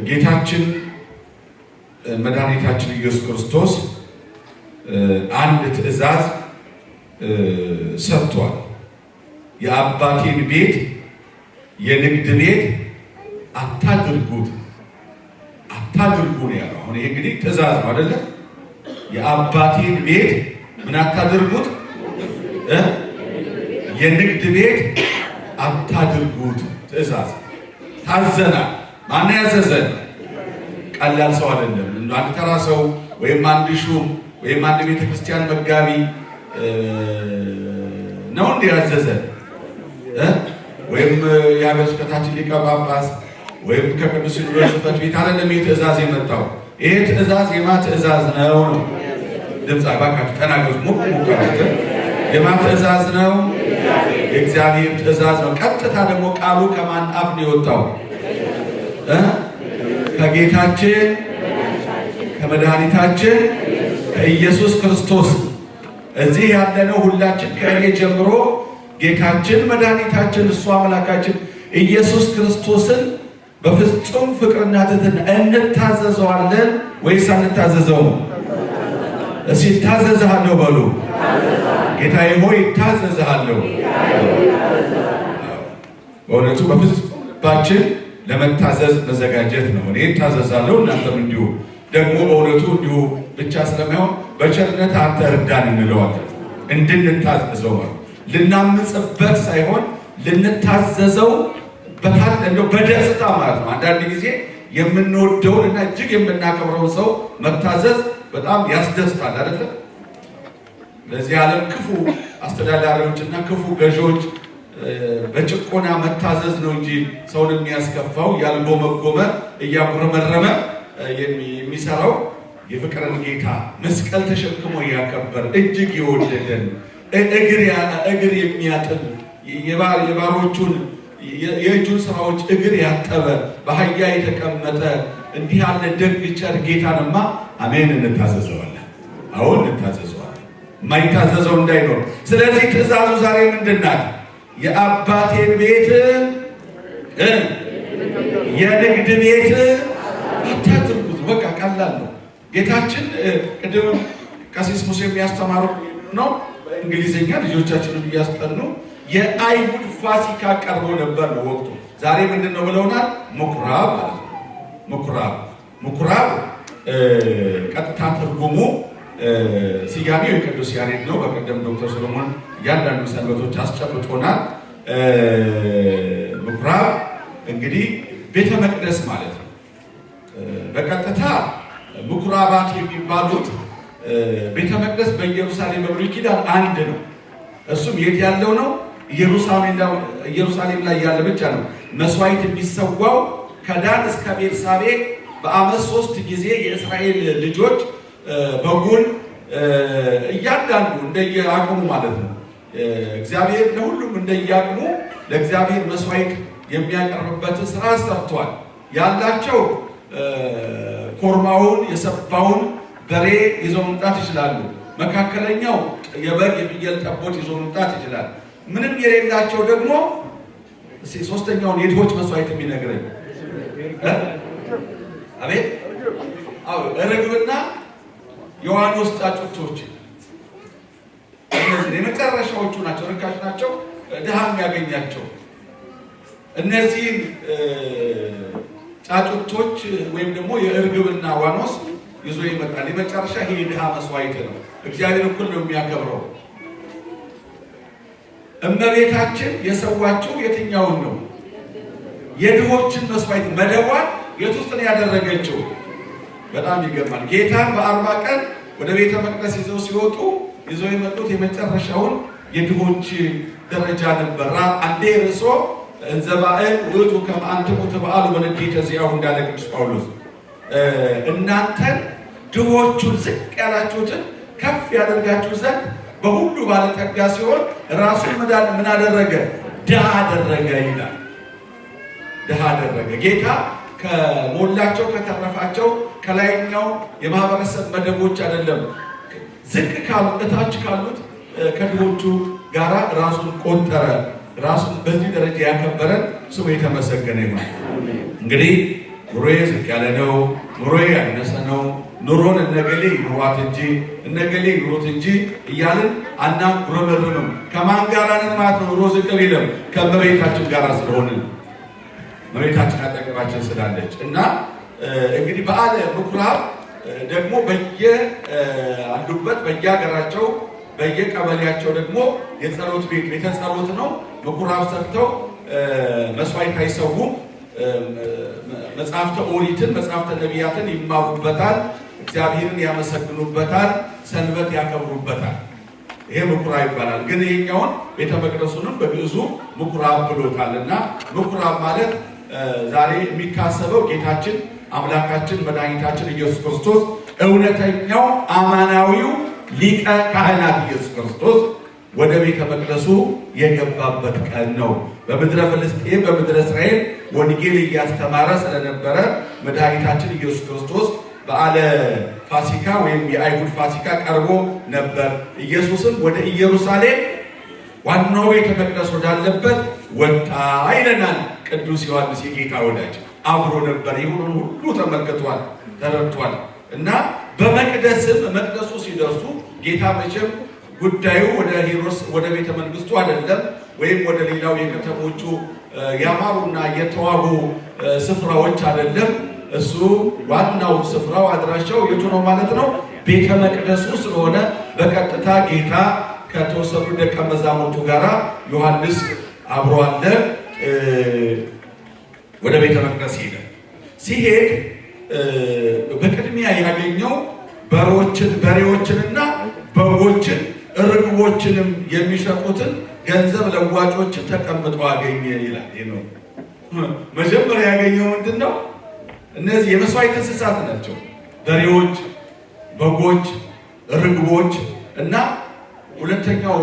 ጌታችን መድኃኒታችን ኢየሱስ ክርስቶስ አንድ ትእዛዝ ሰጥቷል። የአባቴን ቤት የንግድ ቤት አታድርጉት ነው ያለው። አሁን ይሄ እንግዲህ ትእዛዝ ነው አይደለ? የአባቴን ቤት ምን አታድርጉት? የንግድ ቤት አታድርጉት ትእዛዝ ታዘናል። ማን ያዘዘን? ቀላል ሰው አይደለም። አንድ ተራ ሰው ወይም አንድ ሹም ወይም አንድ ቤተክርስቲያን መጋቢ ነው እንዴ ያዘዘን? ወይም የሀገረ ስብከታችን ሊቀ ጳጳስ ወይም ከቅዱስ ሲኖዶስ ጽሕፈት ቤት አይደለም ይህ ትእዛዝ የመጣው። ይሄ ትእዛዝ የማ ትእዛዝ ነው? ድምፅ አባካችሁ ተናገሩ። ሞከራችሁ። የማ ትእዛዝ ነው? የእግዚአብሔር ትእዛዝ ነው። ቀጥታ ደግሞ ቃሉ ከማን አፍ ነው የወጣው? ከጌታችን ከመድኃኒታችን ከኢየሱስ ክርስቶስ። እዚህ ያለነው ሁላችን ከእኔ ጀምሮ ጌታችን መድኃኒታችን እሱ አምላካችን ኢየሱስ ክርስቶስን በፍጹም ፍቅርና ትሕትና እንታዘዘዋለን ወይስ አንታዘዘውም? እስኪ እታዘዝሃለሁ በሉ። ጌታዬ ሆይ እታዘዝሃለሁ። በእውነቱ በፍጹም ልባችን ለመታዘዝ መዘጋጀት ነው። እኔ እታዘዛለሁ፣ እናንተም እንዲሁ። ደግሞ በእውነቱ እንዲሁ ብቻ ስለማይሆን በቸርነት አንተ እርዳን እንለዋለን። እንድንታዘዘው ማለት ልናምጽበት ሳይሆን ልንታዘዘው በደስታ ማለት ነው። አንዳንድ ጊዜ የምንወደውን እና እጅግ የምናከብረውን ሰው መታዘዝ በጣም ያስደስታል አይደለም? ለዚህ ዓለም ክፉ አስተዳዳሪዎችና ክፉ ገዢዎች በጭቆና መታዘዝ ነው እንጂ ሰውን የሚያስከፋው ያልጎመጎመ እያጉረመረመ የሚሰራው የፍቅርን ጌታ መስቀል ተሸክሞ እያከበር እጅግ የወደደን እግር የሚያጥብ የባሮቹን የእጁን ስራዎች እግር ያጠበ በአህያ የተቀመጠ እንዲህ ያለ ደግ ቸር ጌታንማ አሜን እንታዘዘዋለን። አሁን እንታዘዘዋለን፣ የማይታዘዘው እንዳይኖር። ስለዚህ ትእዛዙ ዛሬ ምንድን ናት? የአባቴን ቤት የንግድ ቤት አታድርጉት። በቃ ቀላል ነው። ጌታችን ቅድም ቀሲስ ሙሴ የሚያስተማሩ ነው እንግሊዝኛ ልጆቻችንን እያስጠኑ የአይሁድ ፋሲካ ቀርቦ ነበር ነው ወቅቱ። ዛሬ ምንድን ነው ብለውናል? ምኩራብ ማለት ነው። ምኩራብ ቀጥታ ትርጉሙ ስያሜው የቅዱስ ያሬድ ነው። በቀደም ዶክተር ሰሎሞን እያንዳንዱ ሰንበቶች አስጨብጦናል። ምኩራብ እንግዲህ ቤተ መቅደስ ማለት ነው። በቀጥታ ምኩራባት የሚባሉት ቤተ መቅደስ በኢየሩሳሌም በብሉይ ኪዳን አንድ ነው። እሱም የት ያለው ነው? ኢየሩሳሌም ላይ ያለ ብቻ ነው። መስዋዕት የሚሰዋው ከዳን እስከ ቤርሳቤ በዓመት 3 ጊዜ የእስራኤል ልጆች በጉን እያንዳንዱ እንደየአቅሙ ማለት ነው። እግዚአብሔር ለሁሉም እንደየአቅሙ ለእግዚአብሔር መስዋዕት የሚያቀርብበት ስራ ሰርቷል። ያላቸው ኮርማውን የሰባውን በሬ ይዘው መምጣት ይችላሉ። መካከለኛው የበግ የፍየል ጠቦት ይዘው መምጣት ይችላል። ምንም የሌላቸው ደግሞ ሶስተኛውን የድሆች መስዋዕት የሚነግረኝ አቤት ርግብና የዋኖስ ጫጩቶች እነዚህ የመጨረሻዎቹ ናቸው። ርካሽ ናቸው፣ ድሃ የሚያገኛቸው እነዚህን ጫጩቶች ወይም ደግሞ የእርግብና ዋኖስ ይዞ ይመጣል። የመጨረሻ ይሄ የድሃ መስዋዕት ነው። እግዚአብሔር እኩል ነው የሚያከብረው። እመቤታችን የሰዋችው የትኛውን ነው? የድሆችን መስዋዕት መደቧን የት ውስጥ ነው ያደረገችው? በጣም ይገርማል። ጌታን በ40 ቀን ወደ ቤተ መቅደስ ይዘው ሲወጡ ይዘው የመጡት የመጨረሻውን የድሆች ደረጃ ነበር። አንዴ ርሶ እንዘባኤል ውእቱ ከመ አንትሙ ትበአሉ በንዴተ ዚአሁ እንዳለ ቅዱስ ጳውሎስ እናንተን ድሆቹን ዝቅ ያላችሁትን ከፍ ያደርጋችሁ ዘንድ በሁሉ ባለጠጋ ሲሆን ራሱን ምን አደረገ? ድሃ አደረገ ይላል። ድሃ አደረገ። ጌታ ከሞላቸው ከተረፋቸው ከላይኛው የማህበረሰብ መደቦች አይደለም፣ ዝቅ ካሉት እታች ካሉት ከድሆቹ ጋራ ራሱን ቆጠረ። ራሱን በዚህ ደረጃ ያከበረን ስሙ የተመሰገነ ይሁን። እንግዲህ ኑሮዬ ዝቅ ያለ ነው፣ ኑሮዬ ያነሰ ነው፣ ኑሮን እነገሌ ይኑሯት እንጂ እነገሌ ይኑሩት እንጂ እያልን አናጉረመርምም። ከማን ጋር ነን ማለት ነው? ኑሮ ዝቅ ቢልም ከእመቤታችን ጋር ስለሆንን እመቤታችን አጠገባችን ስላለች እና እንግዲህ በዓለ ምኩራብ ደግሞ በየአሉበት በየሀገራቸው በየቀበሌያቸው ደግሞ የጸሎት ቤተ ጸሎት ነው። ምኩራብ ሰርተው መስዋዕት አይሰውም። መጽሐፍተ ኦሪትን መጽሐፍተ ነቢያትን ይማሩበታል፣ እግዚአብሔርን ያመሰግኑበታል፣ ሰንበት ያከብሩበታል። ይሄ ምኩራብ ይባላል። ግን ይሄኛውን ቤተ መቅደሱንም በግዕዙ ምኩራብ ብሎታልና ምኩራብ ማለት ዛሬ የሚታሰበው ጌታችን አምላካችን መድኃኒታችን ኢየሱስ ክርስቶስ እውነተኛው አማናዊው ሊቀ ካህናት ኢየሱስ ክርስቶስ ወደ ቤተ መቅደሱ የገባበት ቀን ነው። በምድረ ፍልስጤም በምድረ እስራኤል ወንጌል እያስተማረ ስለነበረ መድኃኒታችን ኢየሱስ ክርስቶስ በዓለ ፋሲካ ወይም የአይሁድ ፋሲካ ቀርቦ ነበር። ኢየሱስም ወደ ኢየሩሳሌም ዋናው ቤተ መቅደስ ወዳለበት ወጣ ይለናል ቅዱስ ዮሐንስ የጌታ ወዳጅ። አብሮ ነበር። ይሁን ሁሉ ተመልክቷል፣ ተረድቷል። እና በመቅደስም መቅደሱ ሲደርሱ ጌታ መቼም ጉዳዩ ወደ ሄሮድስ ወደ ቤተ መንግስቱ አይደለም፣ ወይም ወደ ሌላው የከተሞቹ ያማሩና የተዋቡ ስፍራዎች አይደለም። እሱ ዋናው ስፍራው አድራሻው የቱ ነው ማለት ነው? ቤተ መቅደሱ ስለሆነ በቀጥታ ጌታ ከተወሰኑ ደቀ መዛሙርቱ ጋር ዮሐንስ አብሮ አለ። ወደ ቤተ መቅደስ ሄደ። ሲሄድ በቅድሚያ ያገኘው በሬዎችንና በጎችን ርግቦችንም የሚሸጡትን ገንዘብ ለዋጮችን ተቀምጠው አገኘ ይላል። ነው መጀመሪያ ያገኘው ምንድን ነው? እነዚህ የመስዋዕት እንስሳት ናቸው። በሬዎች፣ በጎች፣ ርግቦች እና ሁለተኛው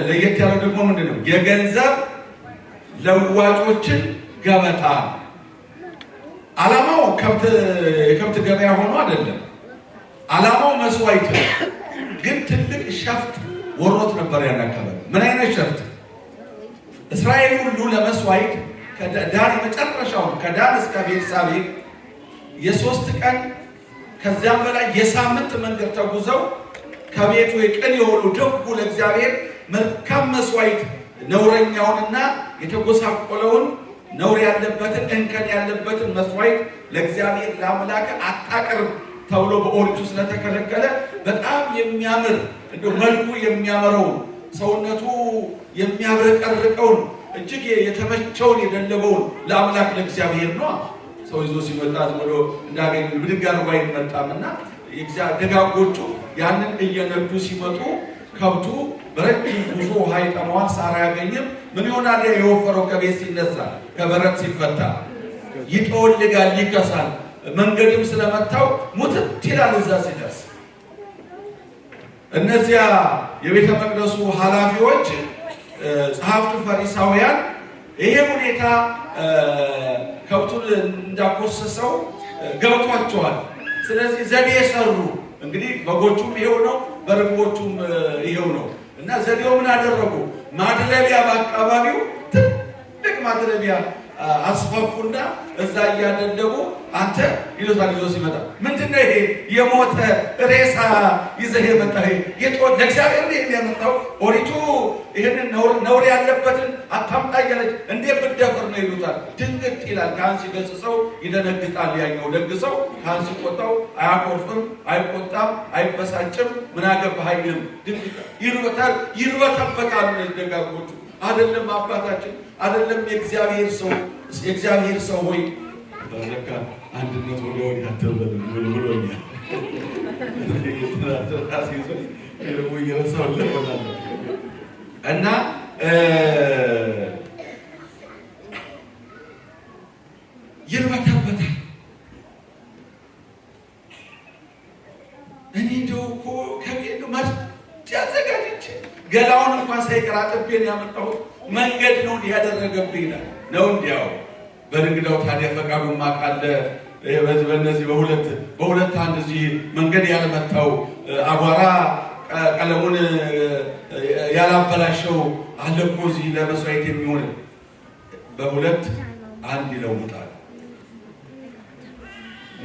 ለየት ያለው ደግሞ ምንድን ነው? የገንዘብ ለዋጮችን ገበታ። ዓላማው የከብት ገበያ ሆኖ አይደለም። ዓላማው መስዋዕት ነው። ግን ትልቅ ሸፍጥ ወሮት ነበር ያን አካባቢ። ምን አይነት ሸፍጥ? እስራኤል ሁሉ ለመስዋዕት ከዳን መጨረሻው ከዳን እስከ ቤርሳቤ የ3 ቀን ከዚያም በላይ የሳምንት መንገድ ተጉዘው ከቤቱ የቅን የሆኑ ደጉ ለእግዚአብሔር መልካም መስዋዕት ነውረኛውንና የተጎሳቆለውን ነውር ያለበትን እንከን ያለበትን መስዋዕት ለእግዚአብሔር ለአምላክ አታቅርብ ተብሎ በኦሪቱ ስለተከለከለ በጣም የሚያምር እንደ መልኩ የሚያምረውን ሰውነቱ የሚያብረቀርቀውን እጅግ የተመቸውን የደለበውን ለአምላክ ለእግዚአብሔር ነው። ሰው ይዞ ሲመጣ ብሎ እንዳገኝ ብድግ አድርጎ አይመጣምና ደጋጎቹ ያንን እየነዱ ሲመጡ ከብቱ በረጅም ጉዞ ውሃ ይጠማዋል፣ ሳር አያገኝም። ምን ይሆናል? የወፈረው ከቤት ሲነሳ ከበረት ሲፈታ ይጠወልጋል፣ ይከሳል። መንገድም ስለመታው ሙትት ይላል እዛ ሲደርስ። እነዚያ የቤተ መቅደሱ ኃላፊዎች ጸሐፍቱ ፈሪሳውያን ይሄ ሁኔታ ከብቱን እንዳኮሰሰው ገብቷቸዋል። ስለዚህ ዘዴ ሰሩ። እንግዲህ በጎቹም ይሄው ነው፣ በርግቦቹም ይሄው ነው እና ዘዴው ምን አደረጉ? ማድለቢያ በአካባቢው ትልቅ ማድለቢያ አስፋፉና እዛ እያደለቡ አንተ ይሉታል። ይዞ ሲመጣ ምንድነው ይሄ? የሞተ ሬሳ ይዘህ የመጣ ለእግዚአብሔር ነው የሚያመጣው? ኦሪቱ ይህንን ነውር ያለበትን አታምጣ እያለች እንዴት ብትደፍር ነው ይሉታል። ድንግጥ ይላል። ካህን ሲገስጸው ይደነግጣል። ያኛው ደግሰው ካህን ሲቆጣው አያኮርፍም፣ አይቆጣም፣ አይበሳጭም። ምን አገባህ አይልም። ይርበታል፣ ይርበተበታል። ደጋጎቹ አይደለም አባታችን አይደለም የእግዚአብሔር ሰው ሆይ ለካ አንድነት ወደ ወዲያ አትበል ብሎኛል። እና ይርበተበታል። እኔ እንደው እኮ ከቤት አዘጋጅቼ ገላውን እንኳን ሳይቀር አጥቤን ያመጣሁት መንገድ ነው እንዲህ ያደረገብኝ ይላል ነው። እንዲያው በንግዳው ታዲያ ፈቃዱማ ካለ በእነዚህ በሁለት አንድ እዚህ መንገድ ያልመታው አቧራ ቀለሙን ያላበላሸው አለ እኮ እዚህ ለመስዋዕት የሚሆን በሁለት አንድ ይለውጣል።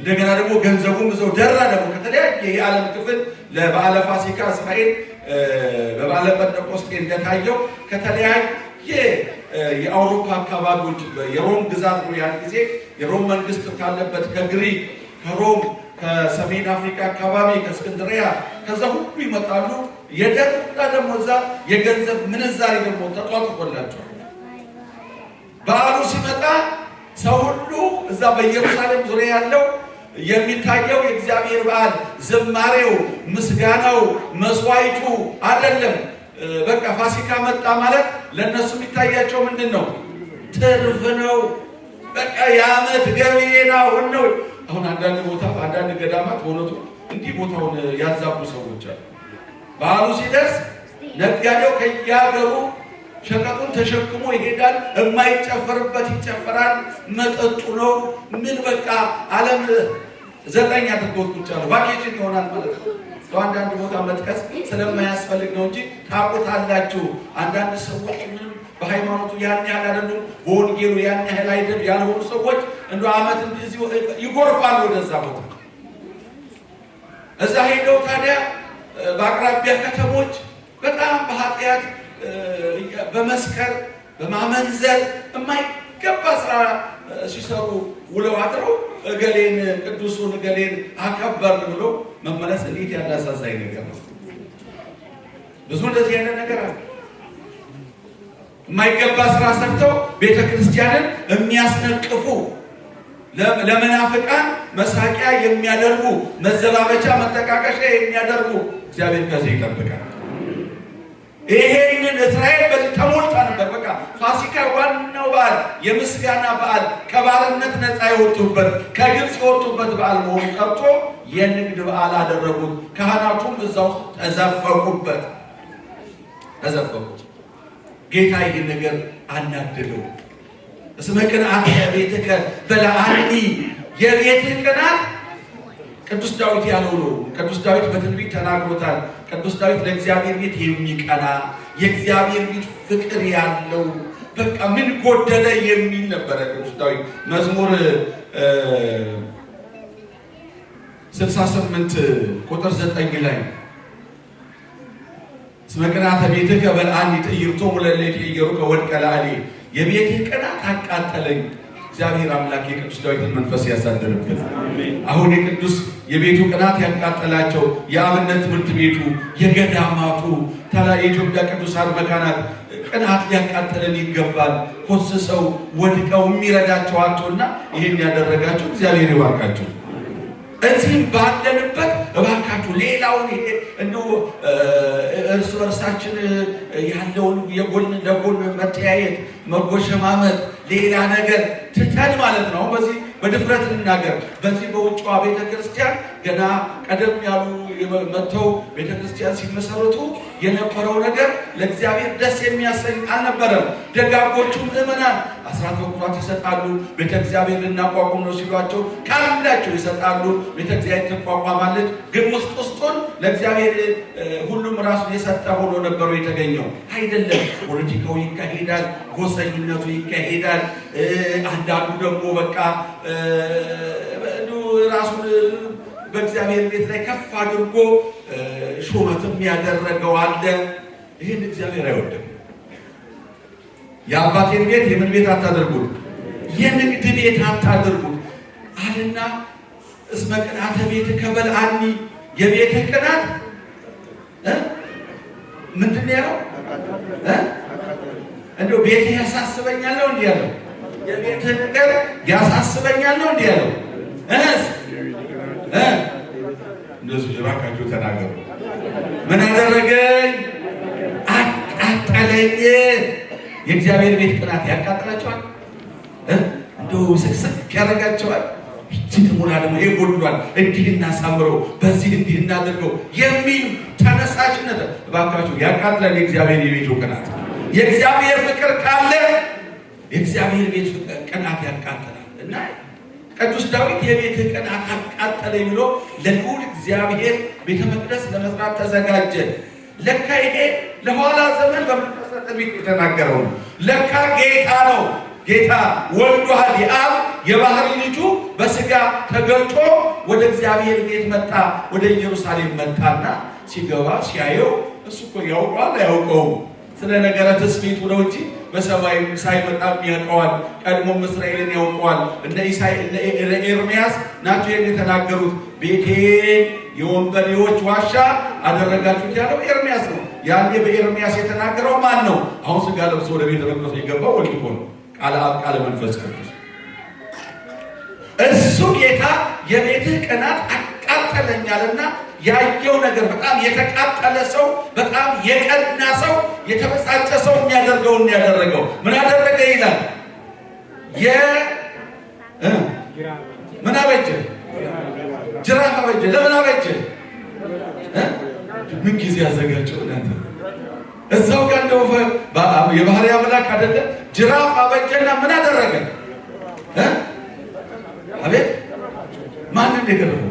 እንደገና ደግሞ ገንዘቡም እዛው ደራ ደግሞ ከተለያየ የዓለም ክፍል ለበዓለ ፋሲካ እስራኤል በበዓለ ጴንጤቆስጤ እንደታየው ከተለያየ የአውሮፓ አካባቢዎች የሮም ግዛት ነው ያን ጊዜ የሮም መንግስት ካለበት ከግሪክ ከሮም ከሰሜን አፍሪካ አካባቢ ከእስክንድሪያ ከዛ ሁሉ ይመጣሉ። የደራ ደግሞ እዛ የገንዘብ ምንዛሬ ደግሞ ተጧጥቆላቸዋል። በዓሉ ሲመጣ ሰው ሁሉ እዛ በኢየሩሳሌም ዙሪያ ያለው የሚታየው የእግዚአብሔር በዓል ዝማሬው፣ ምስጋናው፣ መስዋዕቱ አይደለም። በቃ ፋሲካ መጣ ማለት ለነሱ የሚታያቸው ምንድን ነው? ትርፍ ነው። በቃ የዓመት ገቢና ነው። አሁን አንዳንድ ቦታ አንዳንድ ገዳማት በእውነቱ እንዲህ ቦታውን ያዛቡ ሰዎች አሉ። በዓሉ ሲደርስ ነጋዴው ከየሀገሩ ሸቀጡን ተሸክሞ ይሄዳል። የማይጨፈርበት ይጨፈራል። መጠጡ ነው ምን በቃ ዓለም 9 አድርጎት ቁጭ ያለው ቫኬሽን ይሆናል ማለት ነው። አንዳንድ ቦታ መጥቀስ ስለማያስፈልግ ነው እንጂ ታውቁታላችሁ። አንዳንድ ሰዎች ምንም በሃይማኖቱ ያን ያህል አይደሉም፣ በወንጌሉ ያን ያህል አይደል ያልሆኑ ሰዎች እንደ ዓመት እንደዚህ ይጎርፋሉ ወደዛ ቦታ። እዛ ሄደው ታዲያ በአቅራቢያ ከተሞች በጣም በኃጢአት በመስከር በማመንዘር የማይገባ ስራ ሲሰሩ ውለው አድረው እገሌን ቅዱሱን እገሌን አከበርን ብሎ መመለስ እንዴት ያለ አሳዛኝ ነገር ነው። ብዙ እንደዚህ አይነት ነገር አለ። የማይገባ ስራ ሰርተው ቤተክርስቲያንን የሚያስነቅፉ ለመናፍቃን መሳቂያ የሚያደርጉ መዘባበቻ መጠቃቀሻ የሚያደርጉ እግዚአብሔር ከዚህ ይጠብቃል። ይሄንን እስራኤል በዚህ ተሞልታ ነበር። በቃ ፋሲካ ዋናው በዓል የምስጋና በዓል ከባርነት ነፃ የወጡበት ከግብፅ የወጡበት በዓል መሆኑ ቀርቶ የንግድ በዓል አደረጉት። ካህናቱም እዛው ተዘፈቁበት። ጌታ ይህን ነገር አናደደው። እስመ ቅንዓት ቤትከ በለዓኒ የቤትህ ቅናት ቅዱስ ዳዊት ያለው ነው። ቅዱስ ዳዊት በትንቢት ተናግሮታል። ቅዱስ ዳዊት ለእግዚአብሔር ቤት የሚቀና የእግዚአብሔር ቤት ፍቅር ያለው በቃ ምን ጎደለ የሚል ነበረ ቅዱስ ዳዊት። መዝሙር 68 ቁጥር 9 ላይ እስመ ቅንዓተ ቤትከ በለዓኒ ትዕይርቶሙ ለእለ ይትዔየሩከ ወድቀ ለዓሌ የቤትህ ቅናት አቃጠለኝ። እግዚአብሔር አምላክ የቅዱስ ዳዊትን መንፈስ ያሳደረብን። አሁን የቅዱስ የቤቱ ቅናት ያቃጠላቸው የአብነት ትምህርት ቤቱ የገዳማቱ የኢትዮጵያ ቅዱሳን መካናት ቅናት ሊያቃጠለን ይገባል። ኮስሰው ወድቀው የሚረዳቸው አጥተውና ይህን ያደረጋቸው እግዚአብሔር ይባርካቸው። እዚህም ባለንበት እባካችሁ ሌላውን እንደው እርስ በርሳችን ያለውን የጎን ለጎን መተያየት መጎሸማመት ሌላ ነገር ትተን ማለት ነው። በዚህ በድፍረት ልናገር። በዚህ በውጭዋ ቤተክርስቲያን ገና ቀደም ያሉ መጥተው ቤተክርስቲያን ሲመሰረቱ የነበረው ነገር ለእግዚአብሔር ደስ የሚያሰኝ አልነበረም። ደጋጎቹ ምዕመናን አስራት በኩራት ይሰጣሉ። ቤተ እግዚአብሔር ልናቋቁም ነው ሲሏቸው ካላቸው ይሰጣሉ። ቤተ እግዚአብሔር ትቋቋማለች። ግን ውስጥ ውስጡን ለእግዚአብሔር ሁሉም ራሱን የሰጠ ሆኖ ነበሩ የተገኘው አይደለም። ፖለቲካው ይካሄዳል፣ ጎሰኝነቱ ይካሄዳል። አንዳንዱ ደግሞ በቃ ራሱን በእግዚአብሔር ቤት ላይ ከፍ አድርጎ ሹመትም ያደረገው አለ። ይህን እግዚአብሔር አይወድም። የአባቴን ቤት የምን ቤት አታደርጉት? የንግድ ቤት አታደርጉት አለና እስመ ቅንዓተ ቤትከ በለዓኒ የቤትህ ቅናት ምንድን ነው ያለው? እንደው ቤትህ ያሳስበኛል ነው እንዲህ ያለው። የቤትህ ነገር ያሳስበኛል ነው እንዲህ ያለው። እንደዚህ እባካችሁ ተናገሩ። ምን አደረገኝ? አቃጠለኝ። የእግዚአብሔር ቤት ቅናት ያቃጥላቸዋል። እንደው ስቅስቅ ያደርጋቸዋል። እጅግ ሙላ ደግሞ ይጎድሏል። እንዲህ እናሳምረው፣ በዚህ እንዲህ እናድርገው የሚል ተነሳሽነት እባካችሁ ያቃጥላል። የእግዚአብሔር የቤቱ ቅናት የእግዚአብሔር ፍቅር ካለ የእግዚአብሔር ቤት ቅናት ያቃጥላል እና ቅዱስ ዳዊት የቤትህ ቅናት አቃጠለኝ ብሎ ለልዑል እግዚአብሔር ቤተ መቅደስ ለመስራት ተዘጋጀ። ለካ ይሄ ለኋላ ዘመን በመንፈስ ትንቢት የተናገረው ነው። ለካ ጌታ ነው። ጌታ ወልዷል። የአብ የባህሪ ልጁ በስጋ ተገልጦ ወደ እግዚአብሔር ቤት መጣ፣ ወደ ኢየሩሳሌም መጣና ሲገባ ሲያየው እሱ እኮ ያውቀዋል አያውቀውም ስለ ነገረ ትስብእቱ ነው እንጂ በሰማይ ሳይመጣ ያውቀዋል። ቀድሞም እስራኤልን ያውቀዋል። እነ ኢሳይ እነ ኤርምያስ ናቸው የተናገሩት። ቤቴን የወንበዴዎች ዋሻ አደረጋችሁት ያለው ኤርምያስ ነው። ያኔ በኤርምያስ የተናገረው ማን ነው? አሁን ስጋ ለብሶ ወደ ቤተ መቅደስ የገባው ወልድ እኮ ነው። ቃለ አብ ቃለ መንፈስ ቅዱስ እሱ ጌታ የቤትህ ቅናት አቃጠለኛልና ያየው ነገር በጣም የተቃጠለ ሰው በጣም የቀና ሰው የተበሳጨ ሰው የሚያደርገውን ያደረገው ምን አደረገ ይላል? ምን አበጀ? ጅራፍ አበጀ። ለምን አበጀ? ምን ጊዜ ያዘጋጀው እናንተ እዛው ጋር እንደው የባህሪ አምላክ አይደለ? ጅራፍ አበጀና ምን አደረገ? አቤት ማንን የገረመው?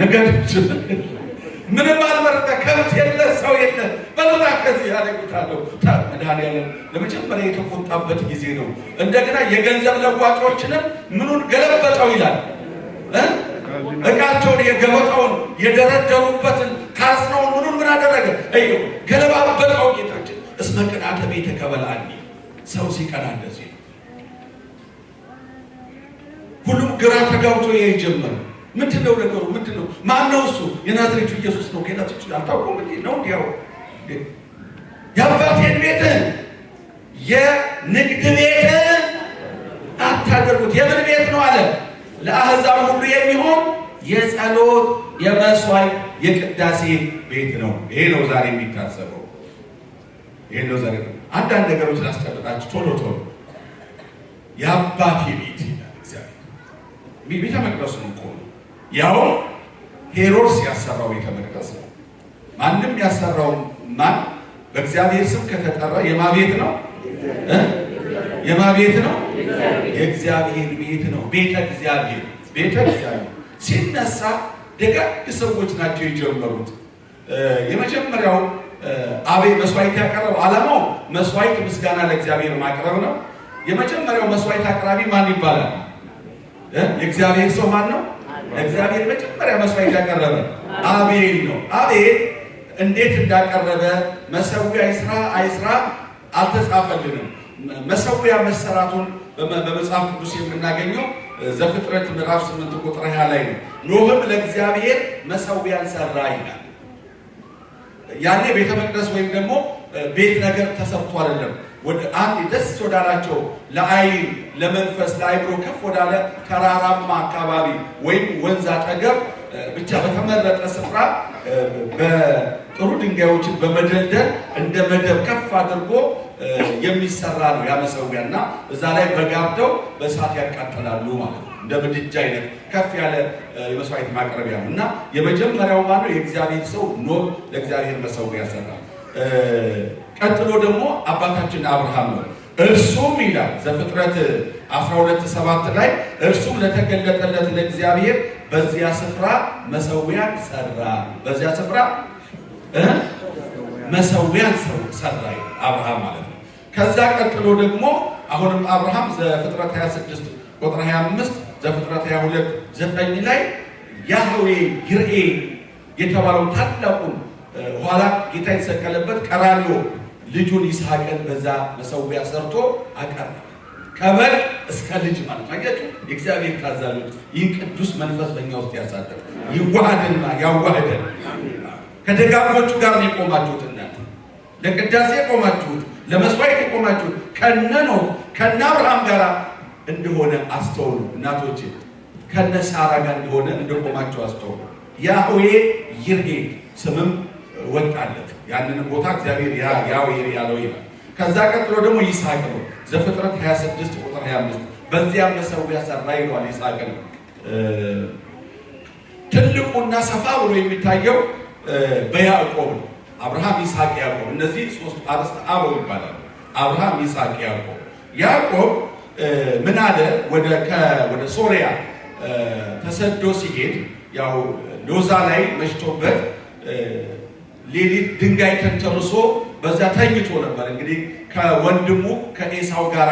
ነገሮች ምንም አልመረጠ። ከብት የለ ሰው የለ በሉታ ከዚህ ያለቁታለው መድኃኒዓለም ለመጀመሪያ የተቆጣበት ጊዜ ነው። እንደገና የገንዘብ ለዋጮችንም ምኑን ገለበጠው ይላል። እቃቸውን የገበጣውን የደረደሩበትን ካዝናውን ምኑን ምን አደረገ? ገለባበጠው። ጌታችን እስመ ቅንዓተ ቤተ ከበልዐኒ ሰው ሲቀና እንደዚህ ነው። ሁሉም ግራ ተጋብቶ የጀመረ ምንድነው ነገሩ? ምንድነው? ማን ነው እሱ? የናዝሬቱ ኢየሱስ ነው። ጌታችን አልታወቀም እንዴ ነው? እንዲያው የአባቴን ቤት የንግድ ቤት አታደርጉት። የምን ቤት ነው አለ? ለአሕዛብ ሁሉ የሚሆን የጸሎት የመስዋዕት የቅዳሴ ቤት ነው። ይሄ ነው ዛሬ የሚታሰበው። ይሄ ነው ዛሬ አንዳንድ ነገሮች ላስጨብጣችሁ ቶሎ ቶሎ። የአባቴ ቤት ይላል እግዚአብሔር። ቤተ መቅደሱ ነው እኮ ያው ሄሮድስ ያሰራው ቤተ መቅደስ ነው። ማንም ያሰራው ማን በእግዚአብሔር ስም ከተጠራ የማቤት ነው? የማቤት ነው? የእግዚአብሔር ቤት ነው። ቤተ እግዚአብሔር ቤተ እግዚአብሔር ሲነሳ ደጋግ ሰዎች ናቸው የጀመሩት። የመጀመሪያው አቤል መስዋዕት ያቀረበው ዓላማው መስዋዕት ምስጋና ለእግዚአብሔር ማቅረብ ነው። የመጀመሪያው መስዋዕት አቅራቢ ማን ይባላል? የእግዚአብሔር ሰው ማን ነው? ለእግዚአብሔር መጀመሪያ መስዋዕት ያቀረበ አቤል ነው። አቤል እንዴት እንዳቀረበ መሰዊያ ይስራ አይስራ አልተጻፈልንም። መሰዊያ መሰራቱን በመጽሐፍ ቅዱስ የምናገኘው ዘፍጥረት ምዕራፍ 8 ቁጥር 20 ላይ ነው። ኖህም ለእግዚአብሔር መሰዊያን ሰራ ይላል። ያኔ ቤተ መቅደስ ወይም ደግሞ ቤት ነገር ተሰርቶ አይደለም። ወደ አንድ ደስ ወዳላቸው ለአይን ለመንፈስ ለአይምሮ ከፍ ወዳለ ተራራማ አካባቢ ወይም ወንዝ አጠገብ ብቻ በተመረጠ ስፍራ በጥሩ ድንጋዮችን በመደልደል እንደ መደብ ከፍ አድርጎ የሚሰራ ነው ያ መሰዊያና እዛ ላይ በጋርደው በእሳት ያቃጥላሉ ማለት ነው። እንደ ምድጃ አይነት ከፍ ያለ የመስዋዕት ማቅረቢያ ነው እና የመጀመሪያው ማለት የእግዚአብሔር ሰው ኖህ ለእግዚአብሔር መሰዊያ ሰራ። ቀጥሎ ደግሞ አባታችን አብርሃም ነው። እርሱም ይላል ዘፍጥረት 12:7 ላይ እርሱም ለተገለጠለት ለእግዚአብሔር በዚያ ስፍራ መሰዊያን ሰራ። በዚያ ስፍራ መሰዊያን ሰራ አብርሃም ማለት ነው። ከዛ ቀጥሎ ደግሞ አሁንም አብርሃም ዘፍጥረት 26 ቁጥር 25 ዘፍጥረት 22:9 ላይ ያህዌ ይርኤ የተባለው ታላቁን ኋላ ጌታ የተሰቀለበት ቀራንዮ ልጁን ይስሐቅን በዛ መሰዊያ ሰርቶ አቀረበ። ከበግ እስከ ልጅ ማለት አያችሁ፣ የእግዚአብሔር ታዛዦች ይህን ቅዱስ መንፈስ በእኛ ውስጥ ያሳደር ይዋሃድና ያዋህደን። ከደጋጎቹ ጋር ነው የቆማችሁት እናንተ፣ ለቅዳሴ የቆማችሁት፣ ለመስዋዕት የቆማችሁት ከነ ኖህ ከነ አብርሃም ጋር እንደሆነ አስተውሉ። እናቶቼ ከነ ሳራ ጋር እንደሆነ እንደቆማችሁ አስተውሉ። ያህዌ ይርኤ ስምም ወጣለት። ያንን ቦታ እግዚአብሔር ያህዌ ያለው ይላል። ከዛ ቀጥሎ ደግሞ ይስሐቅ ነው። ዘፍጥረት 26 ቁጥር 25 በዚያም መሰዊያ ሰራ ይሏል። ይስሐቅ ነው ትልቁና ሰፋ ብሎ የሚታየው በያዕቆብ ነው። አብርሃም፣ ይስሐቅ፣ ያዕቆብ እነዚህ ሶስት አርዕስተ አበው ይባላሉ። አብርሃም፣ ይስሐቅ፣ ያዕቆብ። ያዕቆብ ምን አለ? ወደ ሶሪያ ተሰዶ ሲሄድ ያው ሎዛ ላይ መሽቶበት ሌሊት ድንጋይ ተንተርሶ በዛ ተኝቶ ነበር። እንግዲህ ከወንድሙ ከኤሳው ጋር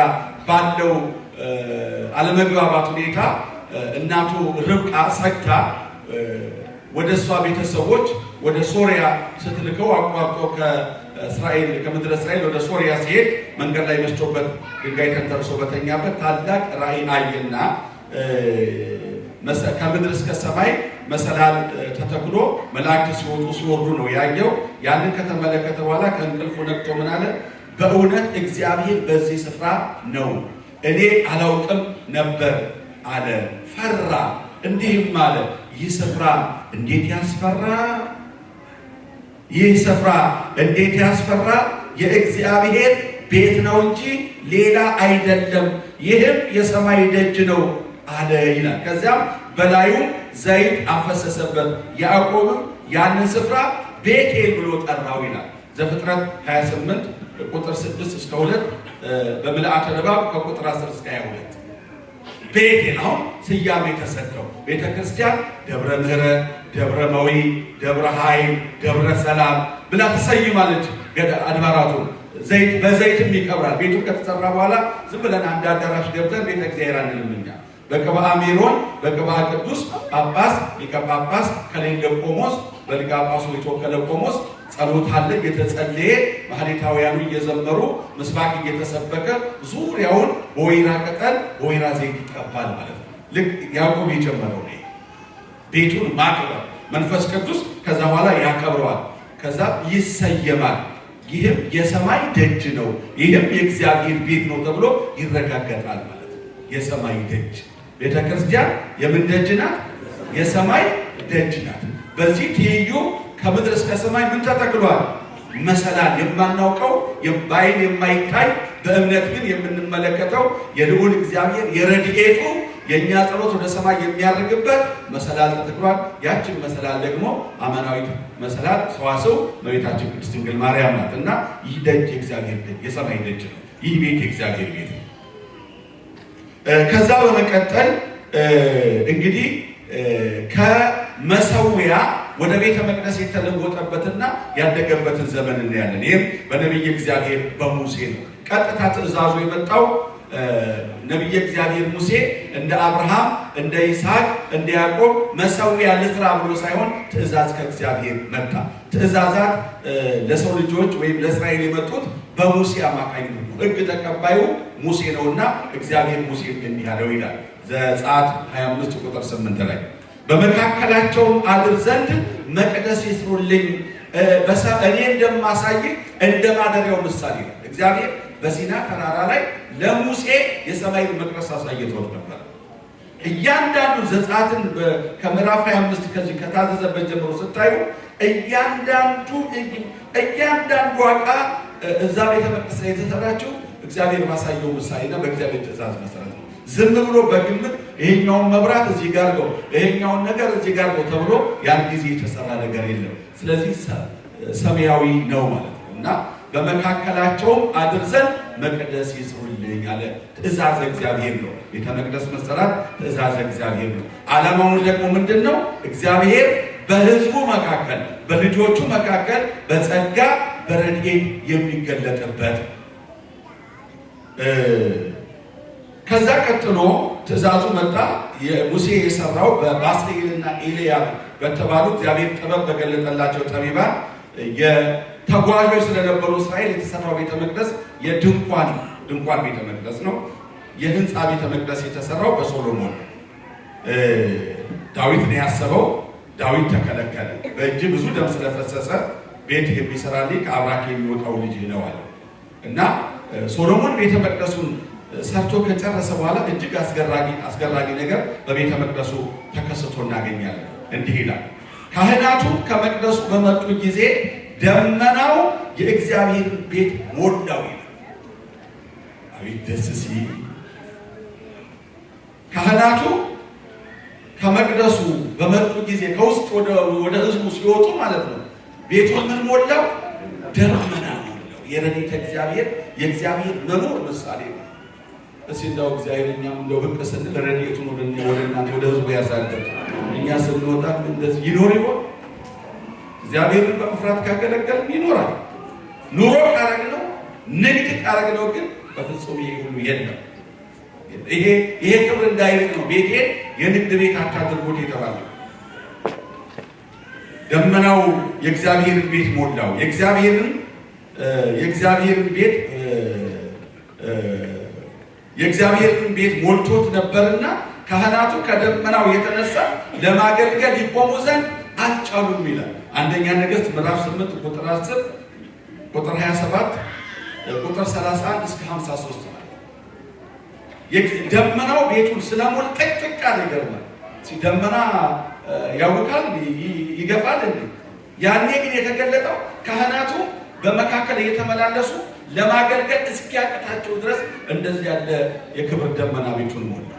ባለው አለመግባባት ሁኔታ እናቱ ርብቃ ሰግታ ወደ እሷ ቤተሰቦች ወደ ሶሪያ ስትልከው አቋርጦ ከምድረ እስራኤል ወደ ሶሪያ ሲሄድ መንገድ ላይ መሽቶበት ድንጋይ ተንተርሶ በተኛበት ታላቅ ራእይ አየና ከምድር እስከ ሰማይ መሰላል ተተክሎ መላእክት ሲወጡ ሲወርዱ ነው ያየው። ያንን ከተመለከተ በኋላ ከእንቅልፉ ነቅቶ ምን አለ? በእውነት እግዚአብሔር በዚህ ስፍራ ነው፣ እኔ አላውቅም ነበር አለ። ፈራ፣ እንዲህም አለ፣ ይህ ስፍራ እንዴት ያስፈራ! ይህ ስፍራ እንዴት ያስፈራ! የእግዚአብሔር ቤት ነው እንጂ ሌላ አይደለም፣ ይህም የሰማይ ደጅ ነው አለ ይላል። ከዚያም በላዩ ዘይት አፈሰሰበት፣ ያዕቆብም ያንን ስፍራ ቤቴል ብሎ ጠራው ይላል። ዘፍጥረት 28 ቁጥር 6 እስከ 2 በምልአተ ንባብ ከቁጥር 10 እስከ 22 ቤቴል አሁን ስያሜ ተሰጠው። ቤተ ክርስቲያን ደብረ ምሕረት፣ ደብረ መዊ፣ ደብረ ኃይል፣ ደብረ ሰላም ብላ ተሰይማለች። አድባራቱ ዘይት በዘይትም ይቀብራል። ቤቱ ከተሰራ በኋላ ዝም ብለን አንድ አዳራሽ ገብተን ቤተ እግዚአብሔር አንልም እኛ። በቅብአ ሜሮን በቅብአ ቅዱስ ጳጳስ ሊቀ ጳጳስ ከሌለ ቆሞስ በሊቀ ጳጳሱ የተወከለ ቆሞስ ጸሎት አለ እየተጸለየ ማህሌታውያኑ እየዘመሩ ምስባክ እየተሰበከ ዙሪያውን በወይራ ቅጠል በወይራ ዘይት ይቀባል ማለት ነው። ልክ ያዕቆብ የጀመረው ነው ቤቱን ማክበር። መንፈስ ቅዱስ ከዛ በኋላ ያከብረዋል፣ ከዛ ይሰየማል። ይህም የሰማይ ደጅ ነው፣ ይህም የእግዚአብሔር ቤት ነው ተብሎ ይረጋገጣል ማለት ነው። የሰማይ ደጅ ቤተ ክርስቲያን የምን ደጅ ናት? የሰማይ ደጅ ናት። በዚህ ትይዩ ከምድር እስከ ሰማይ ምን ተተክሏል? መሰላል። የማናውቀው በዓይን የማይታይ በእምነት ግን የምንመለከተው የልዑል እግዚአብሔር የረድኤቱ የእኛ ጸሎት ወደ ሰማይ የሚያደርግበት መሰላል ተተክሏል። ያችን መሰላል ደግሞ አማናዊት መሰላል ሰዋስው እመቤታችን ቅድስት ድንግል ማርያም ናት እና ይህ ደጅ የእግዚአብሔር ደጅ የሰማይ ደጅ ነው። ይህ ቤት የእግዚአብሔር ቤት ነው። ከዛ በመቀጠል እንግዲህ ከመሰዊያ ወደ ቤተ መቅደስ የተለወጠበትና ያደገበትን ዘመን እናያለን። ይህም በነቢየ እግዚአብሔር በሙሴ ነው። ቀጥታ ትእዛዙ የመጣው ነቢየ እግዚአብሔር ሙሴ እንደ አብርሃም፣ እንደ ይስሐቅ፣ እንደ ያዕቆብ መሰዊያ ልስራ ብሎ ሳይሆን ትእዛዝ ከእግዚአብሔር መጣ። ትእዛዛት ለሰው ልጆች ወይም ለእስራኤል የመጡት በሙሴ አማካኝነት ነው። ሕግ ተቀባዩ ሙሴ ነውና እግዚአብሔር ሙሴ እንዲህ አለው ይላል ዘጸአት 25 ቁጥር 8 ላይ በመካከላቸውም አድር ዘንድ መቅደስ ይስሩልኝ እኔ እንደማሳይህ እንደ ማደሪያው ምሳሌ ነው። እግዚአብሔር በሲና ተራራ ላይ ለሙሴ የሰማይ መቅደስ አሳይቶት ነበር። እያንዳንዱ ዘጸአትን ከምዕራፍ 25 ከዚህ ከታዘዘበት ጀምሮ ስታዩ እያንዳንዱ ዕቃ እዛ ቤተ መቅደስ ላይ የተሰራችው እግዚአብሔር ባሳየው ምሳሌና በእግዚአብሔር ትእዛዝ መሰረት ነው። ዝም ብሎ በግምት ይሄኛውን መብራት እዚህ ጋር ነው፣ ይሄኛውን ነገር እዚህ ጋር ነው ተብሎ ያን ጊዜ የተሰራ ነገር የለም። ስለዚህ ሰማያዊ ነው ማለት ነው እና በመካከላቸውም አድር ዘንድ መቅደስ ይስሩልኝ አለ። ትእዛዝ እግዚአብሔር ነው። ቤተ መቅደስ መሰራት ትእዛዝ እግዚአብሔር ነው። ዓላማውን ደግሞ ምንድን ነው? እግዚአብሔር በሕዝቡ መካከል በልጆቹ መካከል በጸጋ በረድኤት የሚገለጥበት። ከዛ ቀጥሎ ትእዛዙ መጣ። ሙሴ የሰራው በባስልኤልና ኤልያብ በተባሉ እግዚአብሔር ጥበብ በገለጠላቸው ጠቢባን የተጓዦች ስለነበሩ እስራኤል የተሰራው ቤተ መቅደስ የድንኳን ቤተ መቅደስ ነው። የህንፃ ቤተ መቅደስ የተሰራው በሶሎሞን ዳዊት ነው ያሰበው። ዳዊት ተከለከለ። በእጅ ብዙ ደም ስለፈሰሰ ቤት የሚሰራልኝ ከአብራክ የሚወጣው ልጅ ነው አለ እና ሶሎሞን ቤተ መቅደሱን ሰርቶ ከጨረሰ በኋላ እጅግ አስገራጊ ነገር በቤተ መቅደሱ ተከስቶ እናገኛለን። እንዲህ ይላል፣ ካህናቱ ከመቅደሱ በመጡ ጊዜ ደመናው የእግዚአብሔር ቤት ሞላው ይላል። አቤት ደስ ሲል! ካህናቱ ከመቅደሱ በመጡ ጊዜ ከውስጥ ወደ ህዝቡ ሲወጡ ማለት ነው ቤቱን ምን ሞላው? ደመና ሞላው። የረድኤተ እግዚአብሔር የእግዚአብሔር መኖር ምሳሌ ነው። እስኪ እንደው እግዚአብሔር እኛም እንደው ብቅ ስንል ረድኤቱን ወደ እናንተ ወደ ህዝቡ ያሳደር። እኛ ስንወጣ እንደዚህ ይኖር ይሆን? እግዚአብሔርን በመፍራት ካገለገልን ይኖራል። ኑሮ ካረግነው ንግድ ካረግነው ግን በፍጹም ይሄ ሁሉ የለም። ይሄ ክብር እንዳይርቅ ነው። ቤቴን የንግድ ቤት አታድርጉት የተባለው። ደመናው የእግዚአብሔርን ቤት ሞላው። የእግዚአብሔርን ቤት ሞልቶት ነበርና ካህናቱ ከደመናው የተነሳ ለማገልገል ይቆሙ ዘንድ አልቻሉም ይላል። አንደኛ ነገሥት ምዕራፍ 8 ቁጥር 10 ቁጥር 27 ቁጥር 31 እስከ 53 ማለት ደመናው ቤቱን ስለሞል ጥቅጥቅ አለ። ይገርማል። ደመና ያውቃል ይገፋል እንዴ? ያኔ ግን የተገለጠው ካህናቱ በመካከል እየተመላለሱ ለማገልገል እስኪያቅታቸው ድረስ እንደዚህ ያለ የክብር ደመና ቤቱን ሞላ።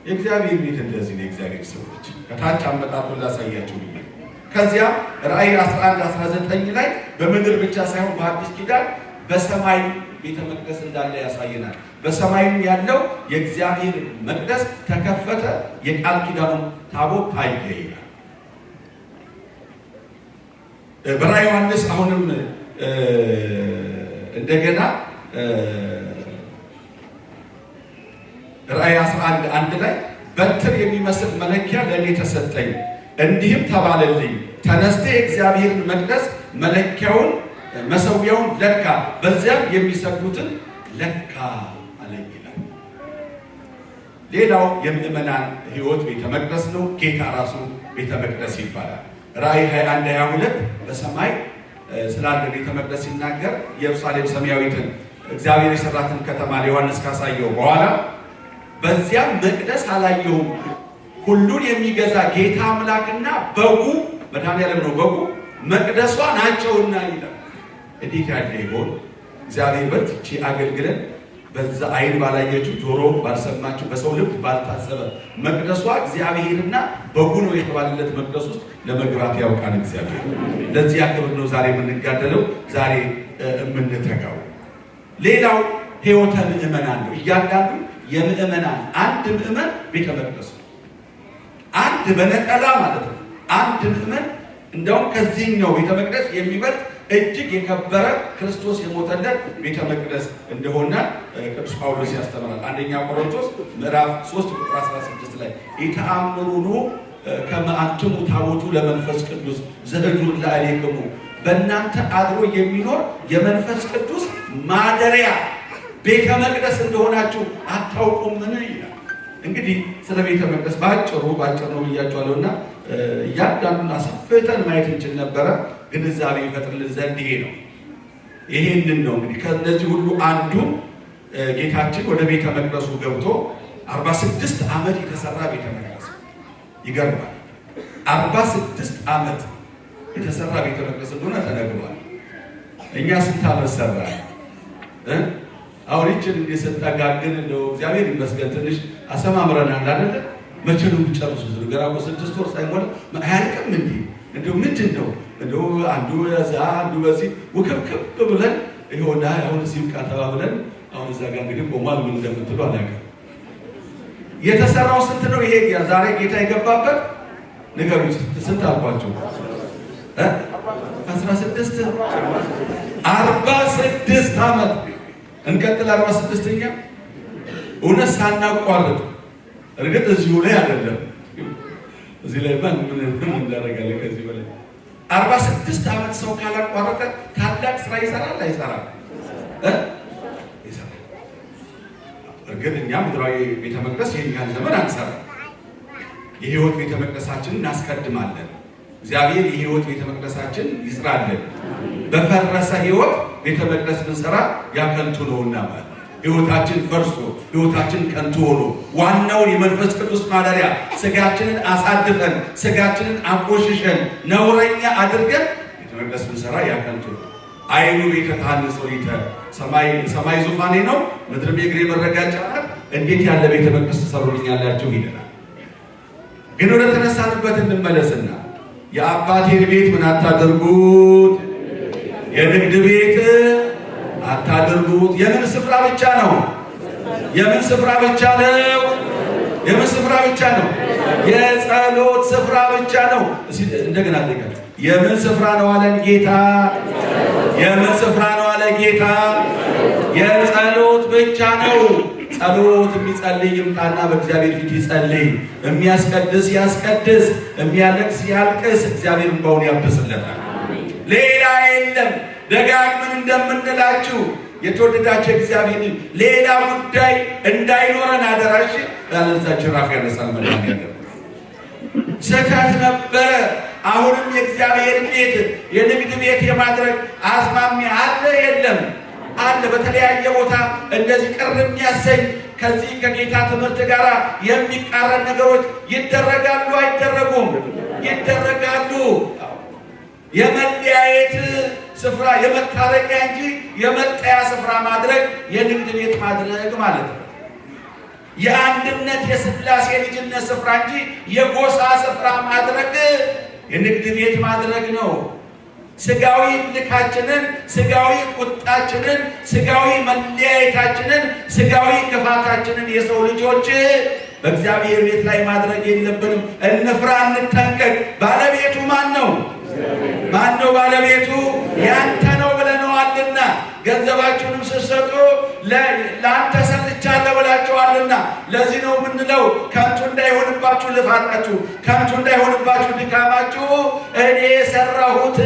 የእግዚአብሔር ቤት እንደዚህ ነው። የእግዚአብሔር ሰዎች ከታች አመጣጡን ላሳያቸው ብዬ ከዚያ ራእይ 11:19 ላይ በምድር ብቻ ሳይሆን በአዲስ ኪዳን በሰማይ ቤተ መቅደስ እንዳለ ያሳየናል። በሰማይም ያለው የእግዚአብሔር መቅደስ ተከፈተ፣ የቃል ኪዳኑ ታቦት ታየ ይላል። በራእይ ዮሐንስ አሁንም እንደገና ራእይ 11:1 ላይ በትር የሚመስል መለኪያ ለእኔ ተሰጠኝ፣ እንዲህም ተባለልኝ፣ ተነስተህ የእግዚአብሔርን መቅደስ መለኪያውን መሠዊያውን ለካ፣ በዚያም የሚሰግዱትን ለካ አለኝ ይላል። ሌላው የምዕመናን ሕይወት ቤተ መቅደስ ነው። ጌታ ራሱ ቤተ መቅደስ ይባላል። ራእይ 21:22 በሰማይ ስላለ ቤተ መቅደስ ሲናገር ኢየሩሳሌም ሰማያዊትን እግዚአብሔር የሰራትን ከተማ ለዮሐንስ ካሳየው በኋላ በዚያም መቅደስ አላየሁም፣ ሁሉን የሚገዛ ጌታ አምላክና በጉ መድኃኒዓለም ነው በጉ መቅደሷ ናቸውና ይላል። እንዴት ያለ ይሆን እግዚአብሔር በትቺ አገልግለን በዛ አይን ባላየችው ጆሮ ባልሰማችው በሰው ልብ ባልታሰበ መቅደሷ እግዚአብሔርና በጉ ነው የተባለለት መቅደስ ውስጥ ለመግባት ያውቃን እግዚአብሔር። ለዚህ ያክብር ነው ዛሬ የምንጋደለው፣ ዛሬ የምንተጋው። ሌላው ሕይወተ ምዕመናን ነው። እያንዳንዱ የምዕመናን አንድ ምዕመን ቤተ መቅደስ ነው። አንድ በነጠላ ማለት ነው። አንድ ምዕመን እንደውም ከዚህኛው ቤተ መቅደስ የሚበልጥ እጅግ የከበረ ክርስቶስ የሞተለት ቤተ መቅደስ እንደሆነ ቅዱስ ጳውሎስ ያስተምራል። አንደኛ ቆሮንቶስ ምዕራፍ 3 ቁጥር 16 ላይ ኢተአምሩኑ ከመ አንትሙ ታቦቱ ለመንፈስ ቅዱስ ዘህዱር ለአሌክሙ፣ በእናንተ አድሮ የሚኖር የመንፈስ ቅዱስ ማደሪያ ቤተ መቅደስ እንደሆናችሁ አታውቁምን ይላል። እንግዲህ ስለ ቤተ መቅደስ ባጭሩ ነው ብያቸዋለሁና እያንዳንዱን አስፍተን ማየት እንችል ነበረ። ግንዛቤ ይፈጥርልን ዘንድ ይሄ ነው። ይሄንን ነው እንግዲህ ከነዚህ ሁሉ አንዱ ጌታችን ወደ ቤተ መቅደሱ ገብቶ 46 ዓመት የተሰራ ቤተ መቅደስ። ይገርማል። 46 ዓመት የተሰራ ቤተ መቅደስ እንደሆነ ተነግሯል። እኛ ስንት ዓመት ሰራ? አሁን ይችን እንደሰጣጋግን እንደው እግዚአብሔር ይመስገን ትንሽ አሰማምረናል አይደል? መቼ ነው የሚጨርሱት? ገና እኮ 6 ወር ሳይሞላ አያልቅም እንዴ? እንደው ምንድን ነው እንደው አንዱ ያዛ አንዱ በዚህ ወከብከብ ብለን ይሆና አሁን እዚህ ቃ ተባብለን አሁን እዛ ጋር እንግዲህ ቆሟል። ምን እንደምትሉ አላውቅም። የተሰራው ስንት ነው? ይሄ ዛሬ ጌታ የገባበት ነገሩ ስንት አልኳቸው? 16 46 ዓመት እንቀጥል። 46ኛ እውነት ሳናቋርጥ እርግጥ እዚሁ ላይ አይደለም። እዚህ ላይ ምን እንዳደረጋለ ከዚህ በላይ 46 ዓመት ሰው ካላቋረጠ ታላቅ ስራ ይሰራል አይሰራም? ይሰራል። እርግጥ እኛ ምድራዊ ቤተ መቅደስ ይህን ያህል ዘመን አንሰራም። የህይወት ቤተ መቅደሳችንን እናስቀድማለን። እግዚአብሔር የህይወት ቤተ መቅደሳችን ይስራልን። በፈረሰ ህይወት ቤተ መቅደስ ብንሰራ ያከንቱ ነውና ማለት ህይወታችን ፈርሶ ህይወታችን ከንቱ ሆኖ ዋናውን የመንፈስ ቅዱስ ማደሪያ ስጋችንን አሳድፈን ስጋችንን አቆሽሸን ነውረኛ አድርገን ቤተ መቅደስ ብንሰራ ያከንቱ ነው። አይኑ ቤተ ተሐንጾ ሊተ ሰማይ ዙፋኔ ነው፣ ምድርም የእግሬ መረጋጫ ናት። እንዴት ያለ ቤተ መቅደስ ትሰሩልኛላችሁ ይለናል። ግን ወደ ተነሳንበት እንመለስና የአባቴን ቤት ምን አታደርጉት? የንግድ ቤት አታደርጉት። የምን ስፍራ ብቻ ነው? የምን ስፍራ ብቻ ነው? የምን ስፍራ ብቻ ነው? የጸሎት ስፍራ ብቻ ነው። እንደገና የምን ስፍራ ነው አለን ጌታ? የምን ስፍራ ነው አለ ጌታ? የጸሎት ብቻ ነው። ጸሎት የሚጸልይ ይምጣና በእግዚአብሔር ፊት ይጸልይ። የሚያስቀድስ ያስቀድስ፣ የሚያለቅስ ያልቅስ። እግዚአብሔር እንባውን ያብስለታል። ሌላ የለም። ደጋግመን እንደምንላችሁ የተወደዳችሁ እግዚአብሔር ሌላ ጉዳይ እንዳይኖረን አደራሽ። ያለዛችሁ ራፍ ያነሳል መድኃኒዓለም ስህተት ነበረ። አሁንም የእግዚአብሔር ቤት የንግድ ቤት የማድረግ አዝማሚያ አለ የለም? አለ። በተለያየ ቦታ እንደዚህ ቅር የሚያሰኝ ከዚህ ከጌታ ትምህርት ጋር የሚቃረን ነገሮች ይደረጋሉ አይደረጉም? ይደረጋሉ። የመለያየት ስፍራ የመታረቂያ እንጂ የመጠያ ስፍራ ማድረግ የንግድ ቤት ማድረግ ማለት ነው። የአንድነት የሥላሴ ልጅነት ስፍራ እንጂ የጎሳ ስፍራ ማድረግ የንግድ ቤት ማድረግ ነው። ስጋዊ ልካችንን፣ ስጋዊ ቁጣችንን፣ ስጋዊ መለያየታችንን፣ ስጋዊ ክፋታችንን የሰው ልጆች በእግዚአብሔር ቤት ላይ ማድረግ የለብንም። እንፍራ፣ እንጠንቀቅ። ባለቤቱ ማን ነው? ማን ነው ባለቤቱ? ያንተ ነው ብለነዋልና። ገንዘባችሁንም ስትሰጡ ለአንተ ሰጥቻለሁ ብላችኋልና። ለዚህ ነው የምንለው ከንቱ እንዳይሆንባችሁ ልፋታችሁ፣ ከንቱ እንዳይሆንባችሁ ድካማችሁ፣ እኔ የሰራሁት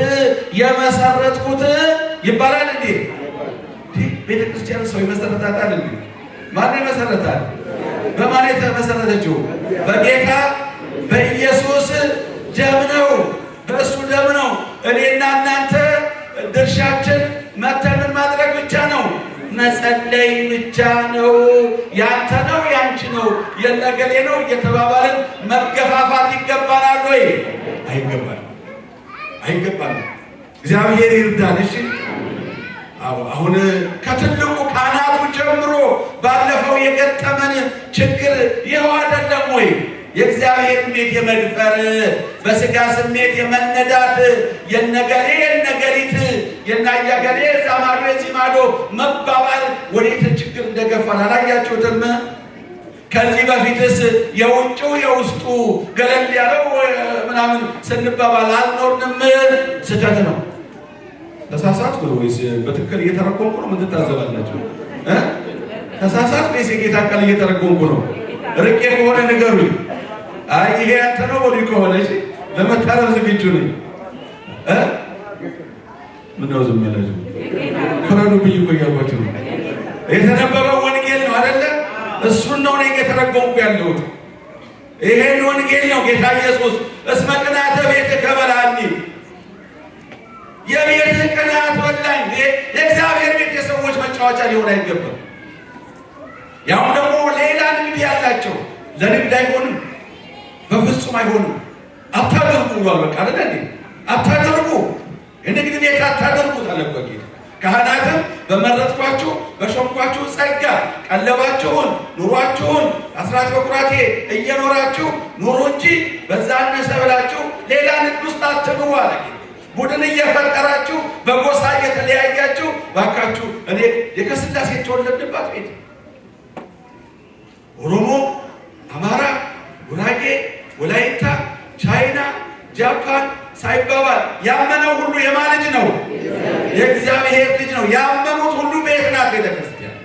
የመሰረትኩት ይባላል እንዴ? ቤተ ክርስቲያን ሰው ይመሰረታታል እንዴ? ማን ይመሰረታል? በማን የተመሰረተችው? በጌታ በኢየሱስ ደም ነው። በእሱ ደም ነው። እኔና እናንተ ድርሻችን መተምን ማድረግ ብቻ ነው፣ መጸለይ ብቻ ነው። ያንተ ነው ያንቺ ነው የነገሌ ነው እየተባባልን መገፋፋት ይገባናል ወይ? አይገባል፣ አይገባል። እግዚአብሔር ይርዳን። እሺ አሁን ከትልቁ ካህናቱ ጀምሮ ባለፈው የገጠመን ችግር ይኸው አይደለም ወይ? የእግዚአብሔር ቤት የመድፈር በስጋ ስሜት የመነዳት የነገሬ የነገሪት የናያገሬ ዛማዶ የዚማዶ መባባል ወዴት ችግር እንደገፋን አላያችሁትም? ከዚህ በፊትስ የውጭው የውስጡ ገለል ያለው ምናምን ስንባባል አልኖርንም? ስህተት ነው። ተሳሳትኩ ነው ወይስ በትክክል እየተረጎምኩ ነው? ምን ትታዘባላችሁ? ተሳሳት ወይስ የጌታ ቃል እየተረጎምኩ ነው? ርቄ ከሆነ ንገሩኝ። አይ ይሄ አንተ ነው ወዲ ከሆነ እሺ ለመታረም ዝግጁ ነኝ። ምን ነው ዝም ያላችሁ? ፍረዱ ብዬ ቆያችሁ ነው። የተነበበው ወንጌል ነው አይደለ? እሱን ነው እኔ እየተረጎምኩ ያለሁት። ይሄን ወንጌል ነው ጌታ ኢየሱስ እስመ ቅንዓተ ቤትከ በልዓኒ፣ የቤትህ ቅንዓት በላኝ። የእግዚአብሔር ቤት የሰዎች መጫወቻ ሊሆን አይገባም። ያው ደግሞ ሌላ ንግድ ያላቸው ለንግድ አይሆንም፣ በፍጹም አይሆንም። አታደርጉ ብሏል። በቃ አይደል? አታደርጉ፣ የንግድ ቤት አታደርጉት አለበት ጌታ። ካህናትም በመረጥኳችሁ በሾምኳችሁ ጸጋ ቀለባችሁን ኑሯችሁን አስራት በኩራቴ እየኖራችሁ ኑሩ እንጂ በዛ አነሰ ብላችሁ ሌላ ንግድ ውስጥ አትግቡ አለ ጌታ። ቡድን እየፈጠራችሁ በጎሳ እየተለያያችሁ ባካችሁ። እኔ የከስላሴ የተወለድንባት ቤት ኦሮሞ፣ አማራ፣ ጉራጌ፣ ወላይታ፣ ቻይና፣ ጃፓን ሳይባባል ያመነው ሁሉ የማን ልጅ ነው? የእግዚአብሔር ልጅ ነው። ያመኑት ሁሉ ቤት ናት ቤተክርስቲያን።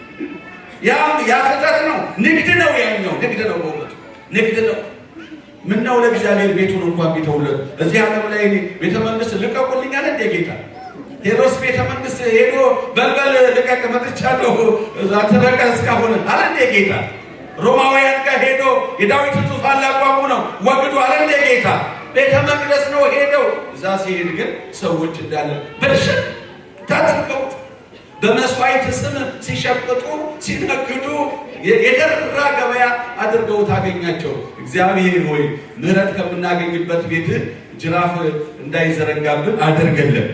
ያፍጠት ነው፣ ንግድ ነው። ያኛው ንግድ ነው፣ በእውነቱ ንግድ ነው። ምነው ለእግዚአብሔር ቤቱን እንኳን ቢተውለት። እዚህ ዓለም ላይ ቤተ መንግስት ልቀቁልኛል እንደ ጌታ ሄሮስ ቤተ መንግስት ሄዶ በልበል ልቀቅ መጥቻለሁ አትበቃ እስካሁን አለ እንደ ጌታ። ሮማውያን ጋር ሄዶ የዳዊት ዙፋን ላቋቁሙ ነው ወግዱ አለ እንደ ጌታ። ቤተ መቅደስ ነው ሄደው። እዛ ሲሄድ ግን ሰዎች እንዳለ በሽት ታድርገው በመስዋዕት ስም ሲሸቅጡ ሲነግዱ የደራ ገበያ አድርገው ታገኛቸው። እግዚአብሔር ሆይ ምሕረት ከምናገኝበት ቤት ጅራፍ እንዳይዘረጋብን አድርገልን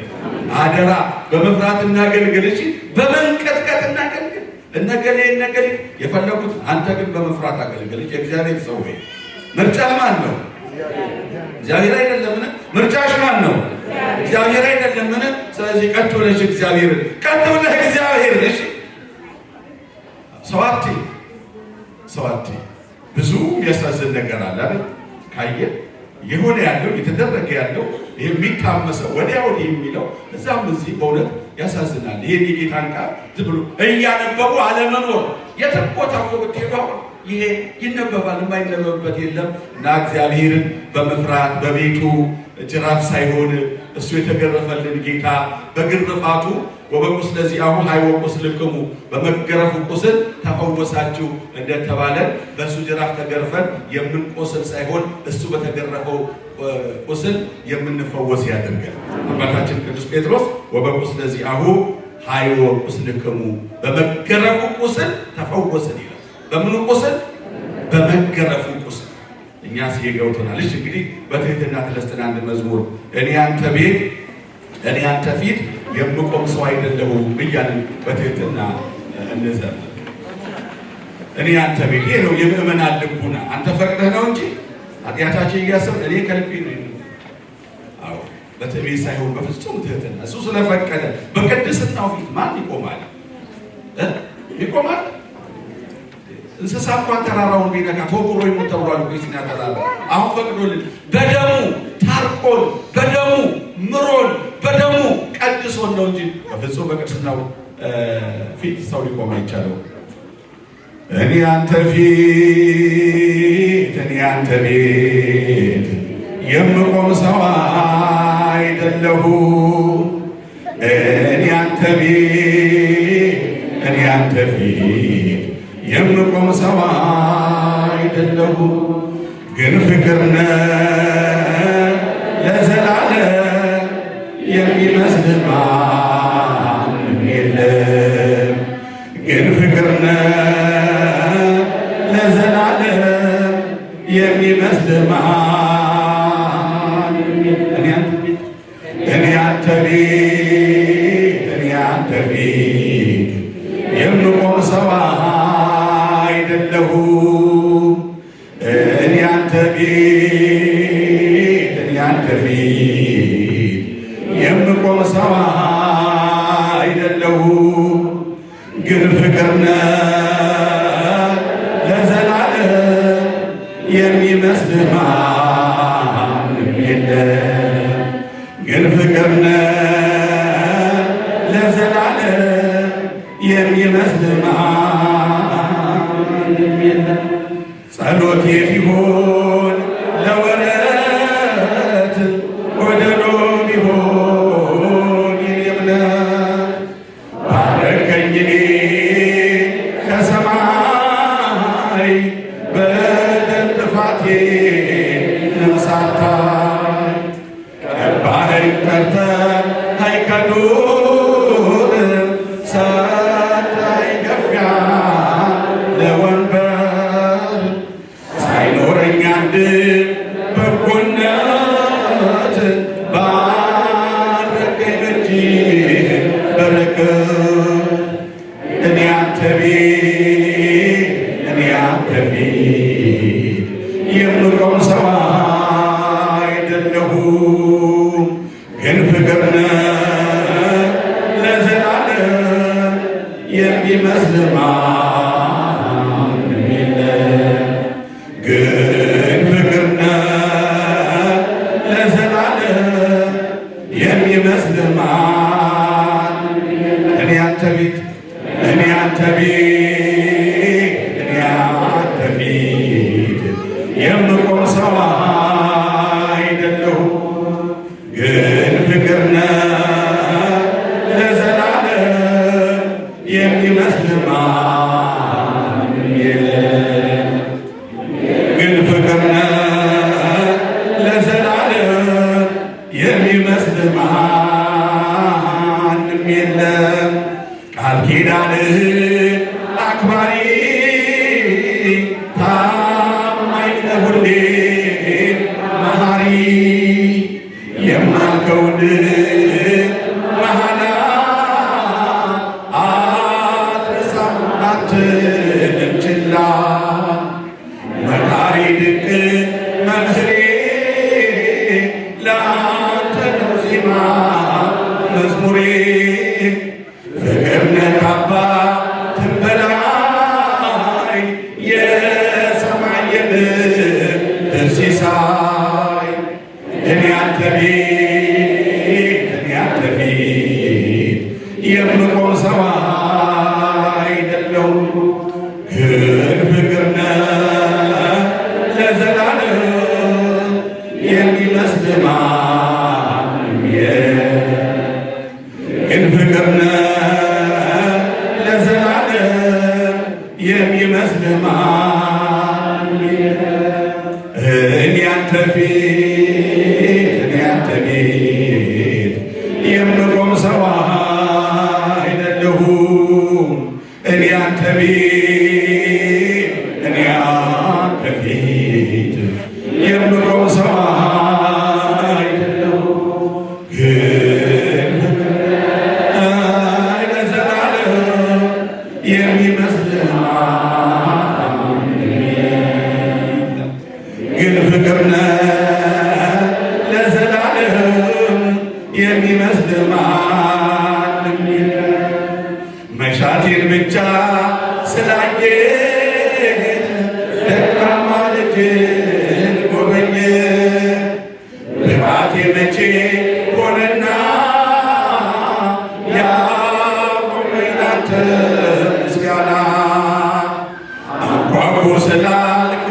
አደራ። በመፍራት እናገልግል፣ እሺ በመንቀጥቀጥ እናገልግል። እነገሌ የፈለጉት አንተ ግን በመፍራት አገልግል። የእግዚአብሔር ሰው ሆይ ምርጫ ማን ነው? እግዚአብሔር አይደለምን? ምርጫሽ ማን ነው? እግዚአብሔር አይደለምን? ስለዚህ ቀጥ ብለሽ እግዚአብሔር እሺ ሰዋቲ ብዙ የሚያሳዝን ነገር አለ አይደል? ካየ የሆነ ያለው የተደረገ ያለው የሚታመሰው ወዲያ ወዲህ የሚለው እዛም እዚህ በእውነት ያሳዝናል። ይሄን የጌታን ቃል ዝም ብሎ እያነበቡ አለመኖር የትም ቦታ ብትሄዱ ይሄ ይነበባል፣ የማይነበብበት የለም። እና እግዚአብሔርን በመፍራት በቤቱ ጅራፍ ሳይሆን እሱ የተገረፈልን ጌታ በግርፋቱ ወበቁስለ ዚአሁ ሀይወ ቁስልክሙ በመገረፉ ቁስል ተፈወሳችሁ እንደተባለ በእሱ ጅራፍ ተገርፈን የምንቆስል ሳይሆን እሱ በተገረፈው ቁስል የምንፈወስ ያድርገን። አባታችን ቅዱስ ጴጥሮስ ወበቁስለ ዚአሁ ሀይወ ቁስልክሙ በመገረፉ ቁስል ተፈወስን ይላል። በምኑ ቁስል? በመገረፉ ቁስል። እኛስ ይገውተናል። እሺ እንግዲህ በትህትና ተነስተን አንድ መዝሙር እኔ አንተ ቤት እኔ አንተ ፊት የምቆም ሰው አይደለሁም ብያለሁ። በትህትና እንዘምር። እኔ አንተ ቤት ይሄ ነው የምእመናን ልቡና። አንተ ፈቅደህ ነው እንጂ ኃጢአታችን እያሰብን እኔ ከልቤ ነው። አዎ በትዕቢት ሳይሆን በፍጹም ትህትና እሱ ስለፈቀደ በቅድስናው ፊት ማን ይቆማል? ይቆማል? እንስሳ እንኳን ተራራውን ቢነካ ተወግሮ ይሞት ተብሏል። ሲና ተራራ አሁን ፈቅዶልን በደሙ ታርቆን በደሙ ምሮን በደሙ ቀድሶን ነው እንጂ በፍጹም በቅድስናው ፊት ሰው ሊቆም አይቻለው። እኔ አንተ ፊት እኔ አንተ ቤት የምቆም ሰው አይደለሁም። እኔ አንተ ቤት እኔ አንተ ፊት የምቆም ሰው አይደለሁም። ግን ፍቅር ነህ ለዘላለም የሚመስልህ ማንም የለም። ግን ፍቅር ነህ ለዘላለም የሚመስልህ ማንም የለም። እኔ አንተ ቤት እኔ አንተ ፊት የምቆም ሰው አይደለሁም። እኔ አንተ ቤት እኔ አንተ ፊት የምቆም ሰው አይደለሁም። ግን ፍቅር ነህ ለዘላለም የሚመስልህ ማንም የለም። ግን ፍቅር ነህ ለዘላለም የሚመስልህ ማንም የለም። ጸሎቴ ቢሆን ለወረት ጎደሎ ቢሆን የኔ እምነት ባረከኝ እኔ ከሰማይ በደል ጥፋቴንም ሳታይ ቀባኸኝ ጠርተህ ከዱር ሰጠኸኝ ገፊያ ለወንበር ሳይኖረኝ አንድ በጎነት ባረከኝ በእጅህ በረከት። እኔ አንተ ቤት እኔ አንተ ፊት የምቆም ሰው አይደለሁም። ግን ፍቅር ነህ ለዘላለም የሚመስልህ ማንም የለም። ግን ፍቅር ነህ ለዘላለም የሚመስልህ ማንም የለም። እኔ አንተ ቤት እኔ አንተ ቤት እኔ አንተ ፊት የምቆም ሰው አይደለሁም። ግን ፍቅር ነህ ለዘላለም የሚመስልህ ማንም የለም። ግን ፍቅር ነህ ለዘላለም የሚመስልህ ማንም የለም። ቃል ኪዳንህን አክባሪ ታማኝ ነህ ሁሌ መሐሪ የማልከውን መሐላ አትረሳም አትልም ችላ። መካሪ ድንቅ መምህሬ ላንተ ነው ዜማ መዝሙሬ። ፍቅር ነህ ከአባትም በላይ የሰማይ የምድር ሲሳይ። እኔ አንተ ቤት እኔ አንተ ፊት የምቆም ሰው አይደለሁም። የሚመስል ማንም ግን ፍቅር ነህ ለዘላለም የሚመስል ማንም እኔ አንተ ፊት የምቆም ሰው አይደለሁም። እኔ አንተ ፊት የምቆም ሰው አይደለሁም። ግን ለዘላለም የሚመስል ግን ፍቅር ነህ ለዘላለም የሚመስል ማንም የለም። መሻቴን ብቻ ስላየ ደካማ ልጅን ጎበኘ። ብቃቴ መቼ ሆነና ያቆመኝ ላንተ ምስጋና። አንኳኩ ስላልክ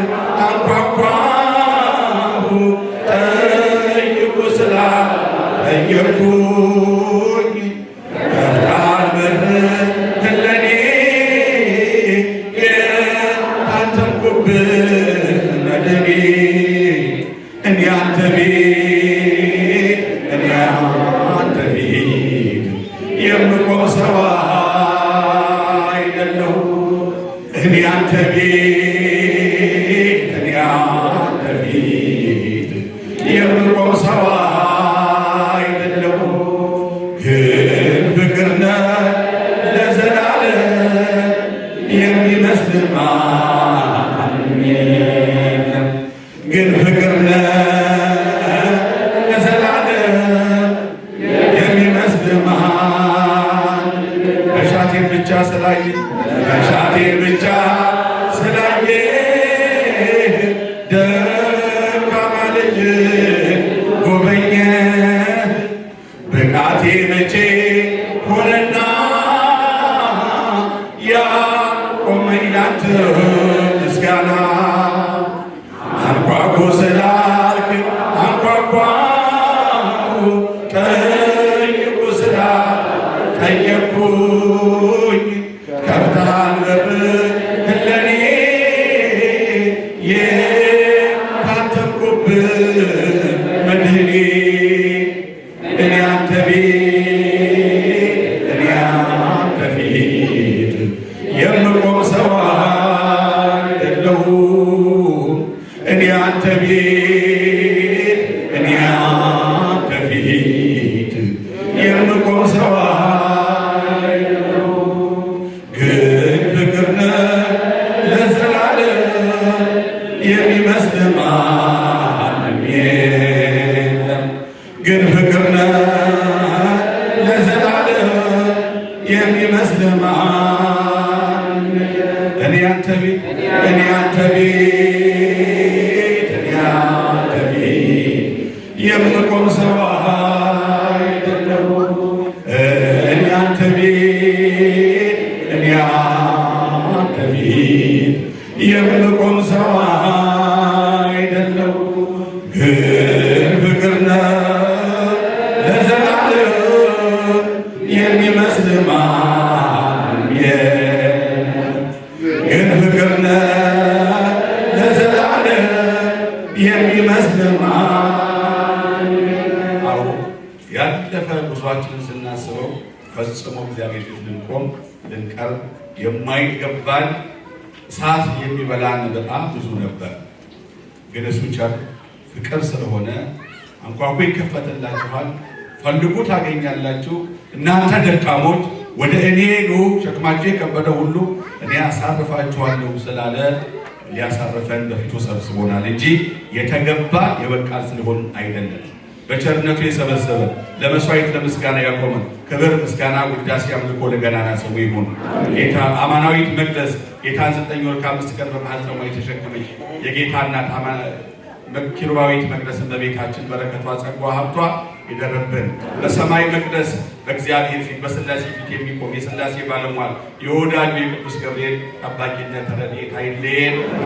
አንኳኳሁ፣ ጠይቁ ስላልክ ጠየቅኩኝ። ከፍተሃል በርህን ለኔ የታተምኩብህ መድኔ። እኔ አንተ ፊት የምቆም ሰው አይደለሁም። እኔ አንተ ፊት የምቆም ሰው አይደለሁም። ግን ፍቅር ነህ ለዘላለም የሚመስል ማንም የለም። ግን ፍቅር ነህ ለዘላለም የሚመስል ማንም መሻቴን ብቻ ስላየ ደካማ ልጅን ጎበኘ። ብቃቴ መቼ ሆነና ያቆመኝ ላንተ ምስጋና። አንኳኩ ስላልክ አንኳኳሁ፣ ጠይቁ ስላልክ ጠየቅኩኝ። ከፍተሃል በርህን ለኔ የታተምኩብህ መድኔ። እኔ አንተ ፊት የምቆም ሰው አይደለሁም። እኔ አንተ ፊት የምቆም ሰው አይደለሁም። ግን ፍቅር ነህ ለዘላለም የሚመስል ማንም የለም። ግን ፍቅር ነህ ለዘላለም የሚመስል ማንም የለም። እኔ አንተ ፊት የምቆም ሰው አይደለሁም። እኔ አንተ ፊት የምቆም ሰው አይደለሁም። ግን ፍቅር ነህ ለዘላለም የሚመስል ማንም የለም። ግን ፍቅር ነህ ለዘላለም የሚመስል ማንም የለም። አዎ ያለፈ ጉዟችንን ስናስበው ፈጽሞ እግዚአብሔር ፊት ልንቆም ልንቀርብ የማይገባን እሳት የሚበላን በጣም ብዙ ነበር። ግን እሱ ቸር ፍቅር ስለሆነ አንኳኩ ይከፈትላችኋል፣ ፈልጉ ታገኛላችሁ፣ እናንተ ደካሞች ወደ እኔ ኑ ሸክማችሁ የከበደ ሁሉ እኔ አሳርፋችኋለሁ ስላለ ሊያሳርፈን በፊቱ ሰብስቦናል እንጂ የተገባ የበቃል ስለሆን አይደለም። በቸርነቱ የሰበሰበ ለመስዋዕት ለምስጋና ያቆመን ክብር ምስጋና ውዳሴ አምልኮ ለገናና ስሙ ይሁን። ጌታ አማናዊት መቅደስ ጌታን 9 ወር ከ5 ቀን በማኅፀኗ የተሸከመች የጌታ እናት ኪሩባዊት መቅደስን በቤታችን በረከቷ ጸጋዋ ሀብቷ ይደረብን። በሰማይ መቅደስ በእግዚአብሔር ፊት በሥላሴ ፊት የሚቆም የሥላሴ ባለሟል የወዳጁ የቅዱስ ገብርኤል ጠባቂነት ረድኤት አይለየን።